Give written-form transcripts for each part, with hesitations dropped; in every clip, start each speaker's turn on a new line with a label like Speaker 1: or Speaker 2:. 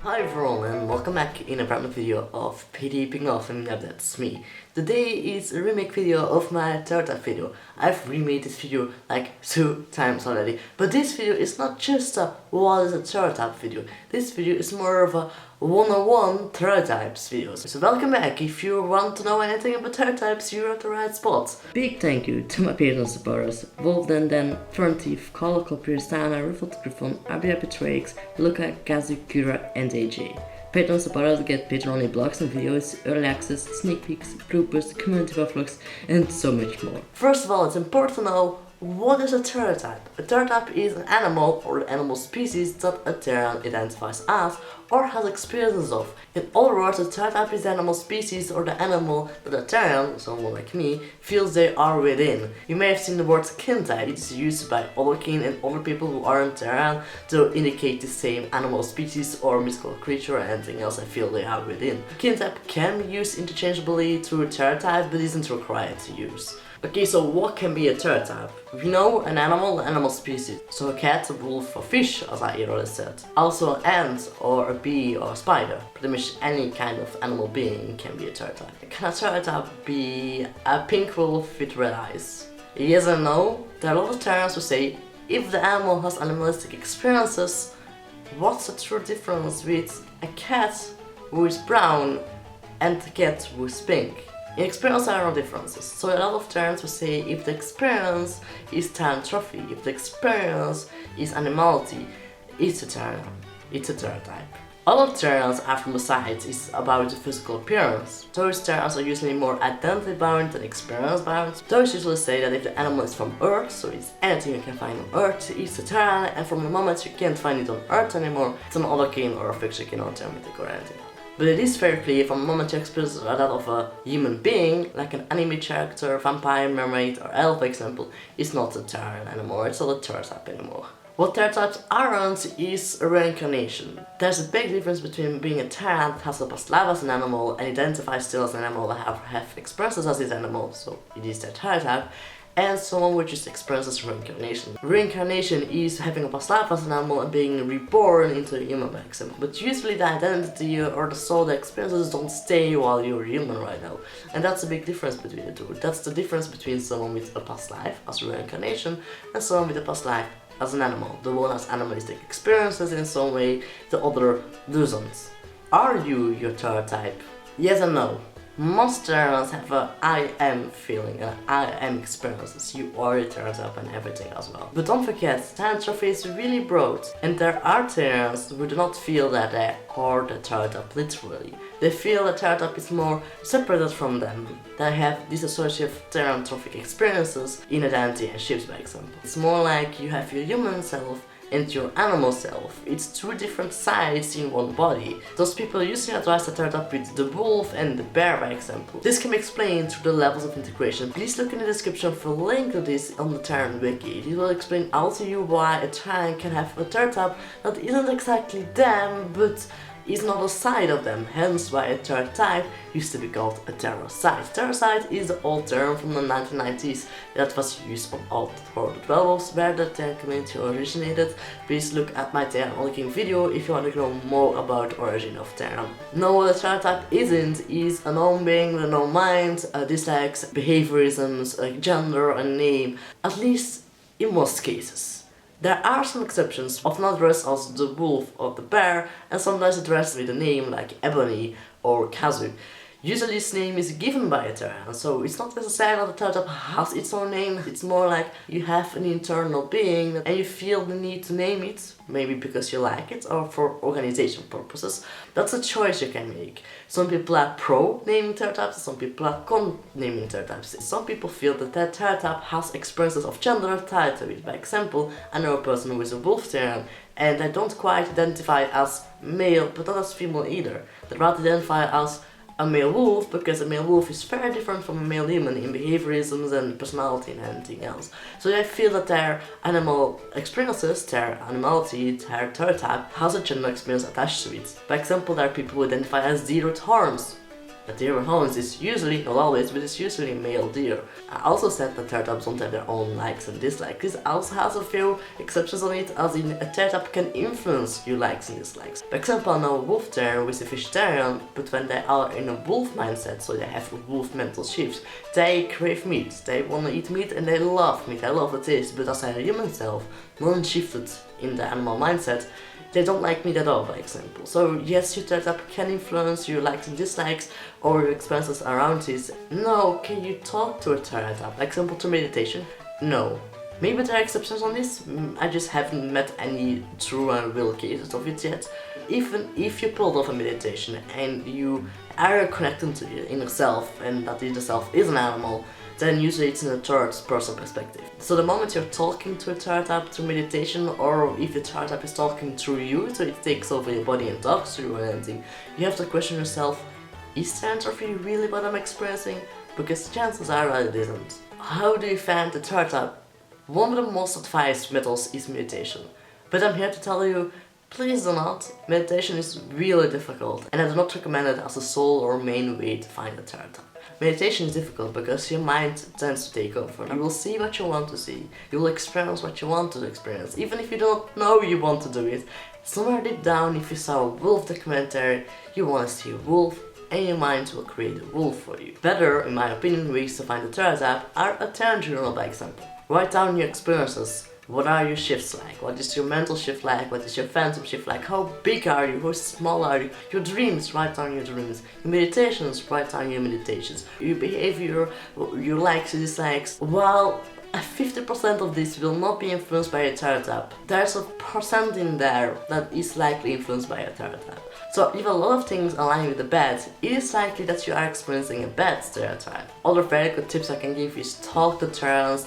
Speaker 1: Hi everyone and welcome back in a brand new video of PD Ping Off, and yeah, that's me. Today is a remake video of my Theriotype video. I've remade this video like 2 times already, but this video is not just a what is a Theriotype video. This video is more of a 101 Theriotypes videos. So welcome back. If you want to know anything about Theriotypes, you're at the right spot. Big thank you to my Patreon supporters: Wolf Den, Fernteef, Carl, Stana, Riffled Griffon, Abia Petrix, Luca, Kazu, Kura, and AJ. Patreon supporters get Patreon-only blogs and videos, early access, sneak peeks, bloopers, community vlogs, and so much more. First of all, it's important to know what is a Theriotype. A Theriotype is an animal or an animal species that a Therian identifies as or has experiences of. In other words, a Theriotype is the animal species or the animal that a Therian, someone like me, feels they are within. You may have seen the word Kintype. It is used by other kin and other people who aren't Therian to indicate the same animal species or mystical creature or anything else I feel they are within. Kintype can be used interchangeably through Theriotype, but isn't required to use. Okay, so what can be a Theriotype? We know an animal species. So a cat, a wolf, or fish, as I earlier said. Also an ant, or a bee, or a spider. Pretty much any kind of animal being can be a Theriotype. Can a Theriotype be a pink wolf with red eyes? Yes and no. There are a lot of Therians who say, if the animal has animalistic experiences, what's the true difference with a cat who is brown and a cat who is pink? In experience there are no differences, so a lot of Therians will say if the experience is Therianthropy, if the experience is animality, it's a Therian, it's a Theriotype. All of Therians are from the side is about the physical appearance. Those Therians are usually more identity bound than experience bound. Those usually say that if the animal is from Earth, so it's anything you can find on Earth, it's a Therian, and from the moment you can't find it on Earth anymore, it's an other kin or a fiction kin or Thermitic or anything. But it is very clear from the moment you experience that of a human being, like an anime character, vampire, mermaid, or elf example, is not a Therian anymore, it's not a Theriotype anymore. What Theriotypes aren't is a reincarnation. There's a big difference between being a Therian that has a past life as an animal and identifies still as an animal that have experiences as this animal, so it is their Theriotype, and someone which just experiences reincarnation. Reincarnation is having a past life as an animal and being reborn into a human by example. But usually the identity or the soul, the experiences don't stay while you're human right now. And that's a big difference between the two. That's the difference between someone with a past life as a reincarnation and someone with a past life as an animal. The one has animalistic experiences in some way, the other doesn't. Are you your Theriotype? Yes and no. Most Therians have a I am feeling and I am experiences. You are a Theriotype and everything as well. But don't forget, Therianthropy is really broad, and there are Therians who do not feel that they are the Theriotype literally. They feel that Theriotype is more separated from them. They have dissociative Therianthropic experiences in identity and shapes, by example. It's more like you have your human self and your animal self. It's 2 different sides in one body. Those people usually address the Theriotype with the wolf and the bear, by example. This can be explained through the levels of integration. Please look in the description for a link to this on the Therian wiki. It will explain out to you why a Therian can have a Theriotype that isn't exactly them, but is another side of them, hence why a Theriotype used to be called a Therioside. Therioside is the old term from the 1990s that was used on all for the 12 where the Therian community originated. Please look at my Therian Origin video if you want to know more about the origin of Therian. No, what a Theriotype isn't is a known being with no mind, dislikes, behaviorisms, a gender, a name, at least in most cases. There are some exceptions, often addressed as the wolf or the bear, and sometimes addressed with a name like Ebony or Kazu. Usually this name is given by a Therian, so it's not necessarily that the Theriotype has its own name. It's more like you have an internal being and you feel the need to name it, maybe because you like it or for organization purposes. That's a choice you can make. Some people are pro naming Theriotypes, some people are con naming Theriotypes. Some people feel that that Theriotype has experiences of gender tied to it. By example, I know a person who is a wolf Therian and they don't quite identify as male but not as female either. They rather identify as a male wolf because a male wolf is very different from a male human in behaviorisms and personality and anything else. So they feel that their animal experiences, their animality, their Theriotype has a gender experience attached to it. For example, there are people who identify as deer with horns. A deer with horns is usually, not always, but it's usually a male deer. I also said that Theriotypes don't have their own likes and dislikes. This also has a few exceptions on it, as in a Theriotype can influence your likes and dislikes. For example, I know a wolf terrier with a vegetarian, but when they are in a wolf mindset, so they have a wolf mental shift, they crave meat, they want to eat meat and they love meat, they love the taste, but as a human self, non-shifted in the animal mindset, they don't like meat at all, for example. So yes, your Theriotype can influence your likes and dislikes or your experiences around this. No, can you talk to a Theriotype? For example, to meditation? No. Maybe there are exceptions on this, I just haven't met any true and real cases of it yet. Even if you pulled off a meditation and you are connected to your inner self and that inner self is an animal, then usually it's in a third person perspective. So the moment you're talking to a Theriotype through meditation, or if the Theriotype is talking through you, so it takes over your body and talks to you or anything, you have to question yourself, is entropy really what I'm experiencing? Because chances are that it isn't. How do you find the Theriotype? One of the most advised methods is meditation. But I'm here to tell you, please do not. Meditation is really difficult, and I do not recommend it as a sole or main way to find a Theriotype. Meditation is difficult because your mind tends to take over. You will see what you want to see. You will experience what you want to experience, even if you don't know you want to do it. Somewhere deep down, if you saw a wolf documentary, you want to see a wolf, and your mind will create a wolf for you. Better, in my opinion, ways to find a Theriotype are a Terran journal, by example. Write down your experiences. What are your shifts like? What is your mental shift like? What is your phantom shift like? How big are you? How small are you? Your dreams, write down your dreams. Your meditations, write down your meditations. Your behavior, your likes and dislikes. While 50% of this will not be influenced by a Theriotype, there's a percent in there that is likely influenced by a Theriotype. So if a lot of things align with the bad, it is likely that you are experiencing a bad Theriotype. Other very good tips I can give is talk to Terrans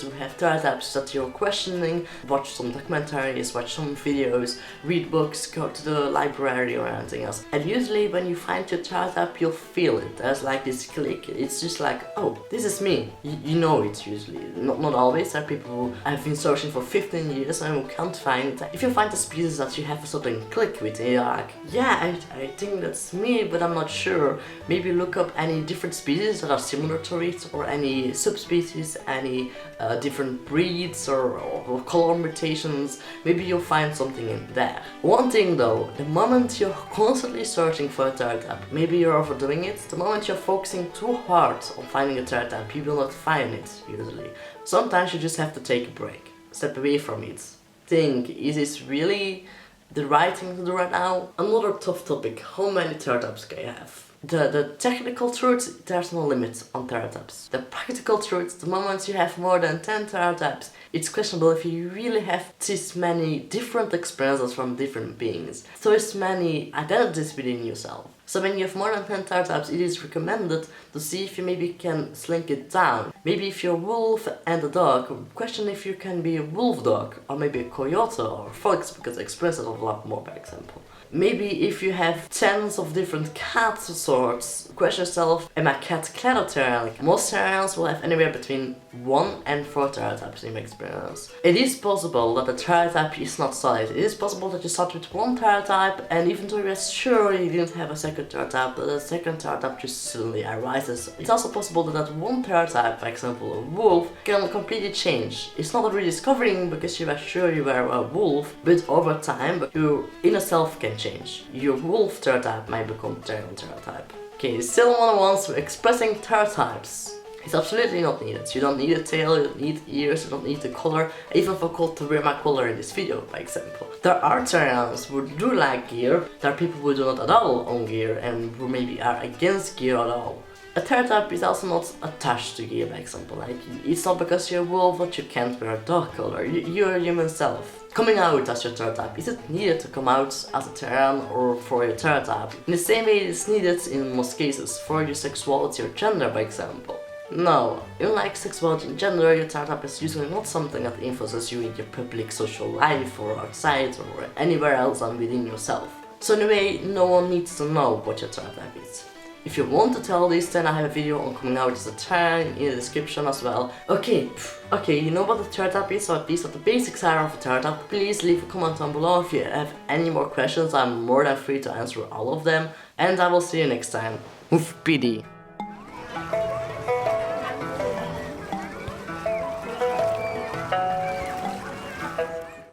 Speaker 1: who have Theriotypes that you're questioning, watch some documentaries, watch some videos, read books, go to the library or anything else. And usually when you find your Theriotype, you'll feel it. There's like this click, it's just like, oh, this is me. You know it usually. Not always. There are people who have been searching for 15 years and who can't find it. If you find a species that you have a certain click with, and you're like, yeah, I think that's me, but I'm not sure. Maybe look up any different species that are similar to it, or any subspecies, any different breeds or color mutations. Maybe you'll find something in there. One thing though, the moment you're constantly searching for a Theriotype, maybe you're overdoing it. The moment you're focusing too hard on finding a Theriotype, you will not find it usually. Sometimes you just have to take a break, step away from it. Think, is this really the right thing to do right now? Another tough topic, how many Theriotypes can you have? The technical truth, there's no limit on Theriotypes. The practical truth, the moment you have more than 10 Theriotypes, it's questionable if you really have this many different experiences from different beings. So it's many identities within yourself. So when you have more than 10 Theriotypes, it is recommended to see if you maybe can slink it down. Maybe if you're a wolf and a dog, question if you can be a wolf dog, or maybe a coyote or a fox, because it expresses a lot more, for example. Maybe if you have tens of different cat sorts, question yourself, am I cat-clad or Terrier? Like, most Terriers will have anywhere between 1 and 4 Theriotypes in my experience. It is possible that a Theriotype is not solid. It is possible that you start with 1 Theriotype, and even though you're sure you didn't have a second Theriotype, the second Theriotype just suddenly arises. It's also possible that 1 Theriotype, for example a wolf, can completely change. It's not a rediscovering because you were sure you were a wolf, but over time your inner self can change. Your wolf Theriotype might become Terrier Theriotype. Okay, still one on ones expressing Theriotypes. It's absolutely not needed. You don't need a tail, you don't need ears, you don't need the color. I even forgot to wear my color in this video, for example. There are Terriers who do like gear, there are people who do not at all own gear and who maybe are against gear at all. A Theriotype is also not attached to gear, for example. Like, it's not because you're a wolf that you can't wear a dog color. You're a human self. Coming out as your Theriotype, is it needed to come out as a Terran or for your Theriotype? In the same way it is needed in most cases for your sexuality or gender, for example. No, unlike sexuality and gender, your Theriotype is usually not something that influences you in your public social life or outside or anywhere else than within yourself. So in a way, no one needs to know what your Theriotype is. If you want to tell this, then I have a video on coming out as a Terran in the description as well. Okay, you know what the Theriotype is, or at least what the basics are of a Theriotype. Please leave a comment down below if you have any more questions. I'm more than free to answer all of them. And I will see you next time. WOOF PD.